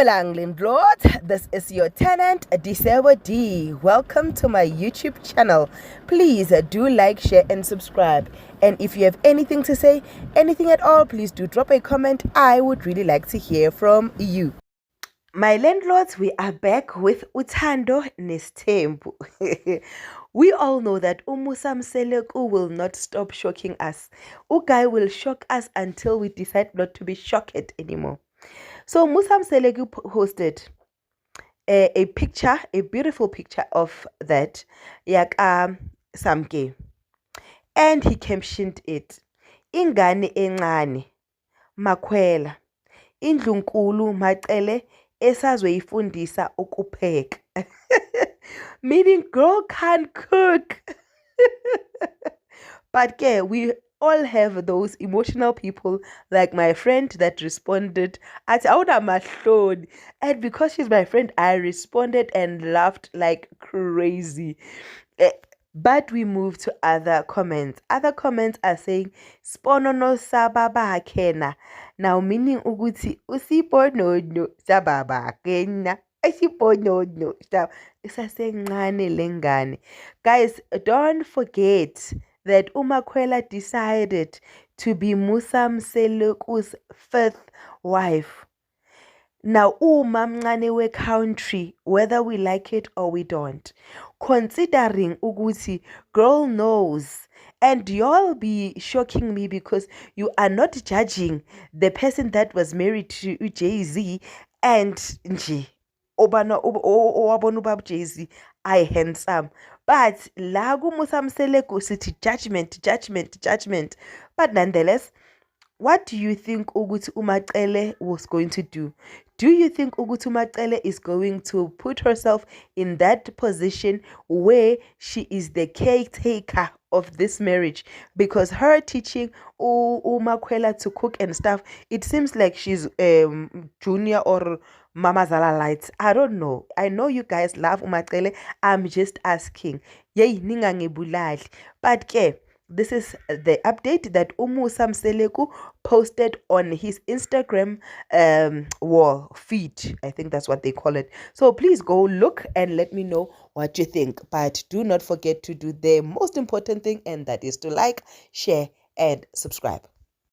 Dumelang landlord, this is your tenant Disebo D. Welcome to my YouTube channel. Please do like, share and subscribe. And if you have anything to say, anything at all, please do drop a comment. I would really like to hear from you. My landlords, we are back with Uthando Nestembu. We all know that Umusa Mseleku will not stop shocking us. Ugai will shock us until we decide not to be shocked anymore. So Musa Mseleku posted a picture, a beautiful picture of that Yaka Samke. And he captioned it, Ingane encane, Makwela, Indlunkulu macele esazoyifundisa ukupheka. Meaning girl can't cook. But yeah, we all have those emotional people like my friend that responded at Mahloni. And because she's my friend, I responded and laughed like crazy. But we move to other comments. Other comments are saying Sponono sababa kena. Now meaning ukuthi usiponono sababa kena. Isiponono isasencane lengane. Guys, don't forget that Umakwela decided to be Musa Mseleku's fifth wife. Now, umamncane we country, whether we like it or we don't, considering ukuthi girl knows, and y'all be shocking me because you are not judging the person that was married to Jay-Z and nje obana owabona ubaba Jay-Z I handsome. But la kuMusa Mseleku sithi judgment. But nonetheless, what do you think Uguti Umacele was going to do? Do you think Uguti Umacele is going to put herself in that position where she is the caretaker of this marriage? Because her teaching Umakwela to cook and stuff, it seems like she's junior or Mama Zala Lights. I don't know. I know you guys love Umacele. I'm just asking. Yay, ningangebulali. But yeah. This is the update that Umusa Mseleku posted on his Instagram wall feed. I think that's what they call it. So please go look and let me know what you think. But do not forget to do the most important thing, and that is to like, share, and subscribe.